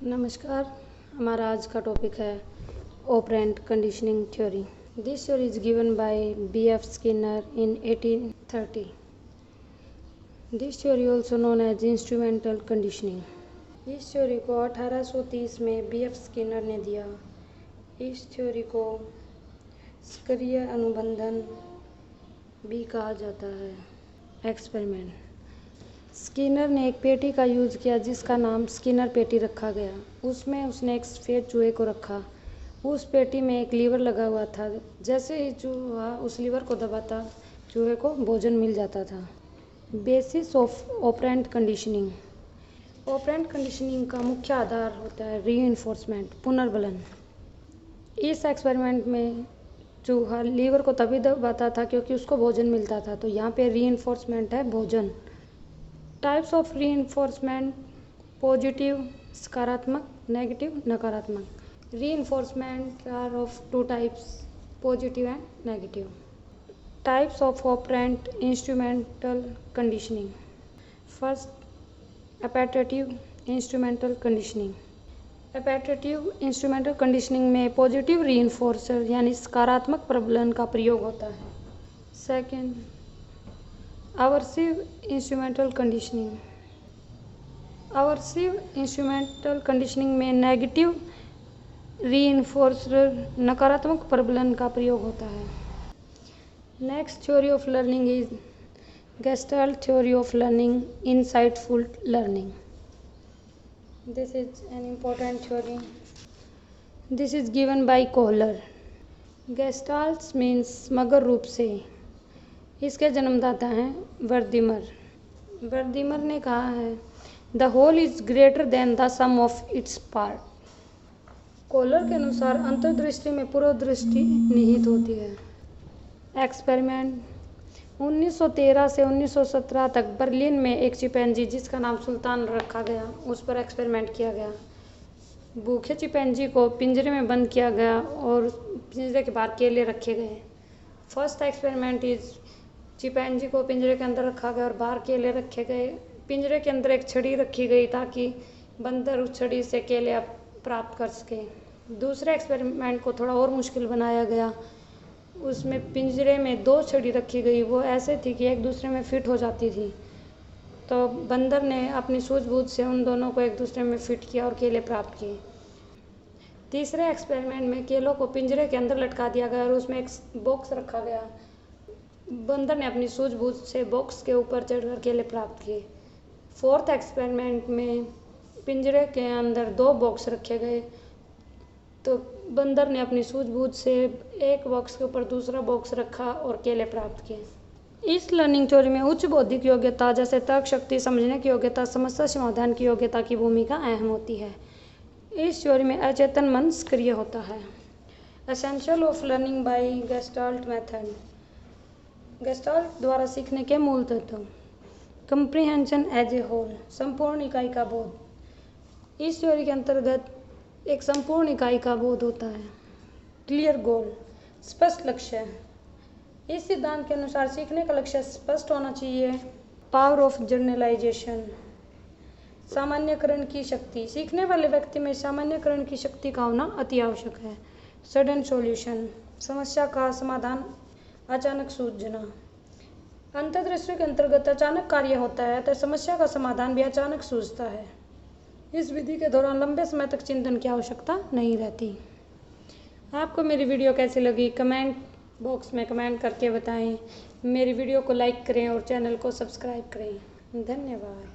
नमस्कार। हमारा आज का टॉपिक है operant conditioning theory. This theory is given by B.F. Skinner in 1830। This theory also known as instrumental conditioning. इस theory को 1830 में B.F. स्किनर ने दिया। इस थ्योरी को सक्रिय अनुबंधन भी कहा जाता है। एक्सपेरिमेंट। स्किनर ने एक पेटी का यूज़ किया जिसका नाम स्किनर पेटी रखा गया। उसमें उसने एक सफ़ेद चूहे को रखा। उस पेटी में एक लीवर लगा हुआ था। जैसे ही चूहा उस लीवर को दबाता, चूहे को भोजन मिल जाता था। Basis of operant conditioning. Operant conditioning का मुख्य आधार होता है रीइंफोर्समेंट, पुनर्बलन। इस एक्सपेरिमेंट में चूहा लीवर को तभी दबाता था क्योंकि उसको भोजन मिलता था। तो यहाँ पे रीइंफोर्समेंट है भोजन। टाइप्स ऑफ रीइंफोर्समेंट: पॉजिटिव सकारात्मक, नेगेटिव नकारात्मक। Reinforcement are of two types, positive and negative. Types of operant instrumental conditioning. First, appetitive instrumental conditioning. Appetitive instrumental conditioning में पॉजिटिव रीइंफोर्सर यानी सकारात्मक प्रबलन का प्रयोग होता है। Second, aversive instrumental conditioning. Aversive instrumental conditioning में नेगेटिव रीइंफोर्सर नकारात्मक प्रबलन का प्रयोग होता है। Next theory of learning is gestalt theory of learning, insightful learning. This is an important theory. This is given bye Kohler. Gestalt means समग्र रूप से। इसके जन्मदाता हैं वर्दीमर। वर्दीमर ने कहा है the whole is greater than the sum of its part. Kohler के अनुसार अंतर्दृष्टि में पूर्वदृष्टि निहित होती है। एक्सपेरिमेंट। 1913 से 1917 तक बर्लिन में एक चिंपैंजी जिसका नाम सुल्तान रखा गया, उस पर एक्सपेरिमेंट किया गया। भूखे चिंपैंजी को पिंजरे में बंद किया गया और पिंजरे के बाहर केले रखे गए। फर्स्ट एक्सपेरिमेंट इज चिंपैंजी को पिंजरे के अंदर रखा गया और बाहर केले रखे गए। पिंजरे के अंदर एक छड़ी रखी गई ताकि बंदर उस छड़ी से केले प्राप्त कर सके। दूसरे एक्सपेरिमेंट को थोड़ा और मुश्किल बनाया गया। उसमें पिंजरे में 2 छड़ी रखी गई, वो ऐसे थी कि एक दूसरे में फिट हो जाती थी। तो बंदर ने अपनी सूझबूझ से उन दोनों को एक दूसरे में फिट किया और केले प्राप्त किए। तीसरे एक्सपेरिमेंट में केलों को पिंजरे के अंदर लटका दिया गया और उसमें एक बॉक्स रखा गया। बंदर ने अपनी सूझबूझ से बॉक्स के ऊपर चढ़कर केले प्राप्त किए। फोर्थ एक्सपेरिमेंट में पिंजरे के अंदर 2 बॉक्स रखे गए, तो बंदर ने अपनी सूझबूझ से एक बॉक्स के ऊपर दूसरा बॉक्स रखा और केले प्राप्त किए। इस लर्निंग थ्योरी में उच्च बौद्धिक योग्यता जैसे तर्क शक्ति, समझने की योग्यता, समस्या समाधान की योग्यता की भूमिका अहम होती है। इस थ्योरी में अचेतन मन सक्रिय होता है। Essential of learning by gestalt method. Gestalt द्वारा सीखने के मूल तत्व। कंप्रीहेंशन एज ए होल, संपूर्ण इकाई का बोध। इस थ्योरी के अंतर्गत एक संपूर्ण इकाई का बोध होता है। क्लियर गोल, स्पष्ट लक्ष्य। इस सिद्धांत के अनुसार सीखने का लक्ष्य स्पष्ट होना चाहिए। पावर ऑफ जनरलाइजेशन, सामान्यकरण की शक्ति। सीखने वाले व्यक्ति में सामान्यकरण की शक्ति का होना अति आवश्यक है। सडन सॉल्यूशन, समस्या का समाधान अचानक सूझना। अंतर्दृष्टि के अंतर्गत अचानक कार्य होता है तो समस्या का समाधान भी अचानक सूझता है। इस विधि के दौरान लंबे समय तक चिंतन की आवश्यकता नहीं रहती। आपको मेरी वीडियो कैसी लगी कमेंट बॉक्स में कमेंट करके बताएं। मेरी वीडियो को लाइक करें और चैनल को सब्सक्राइब करें। धन्यवाद।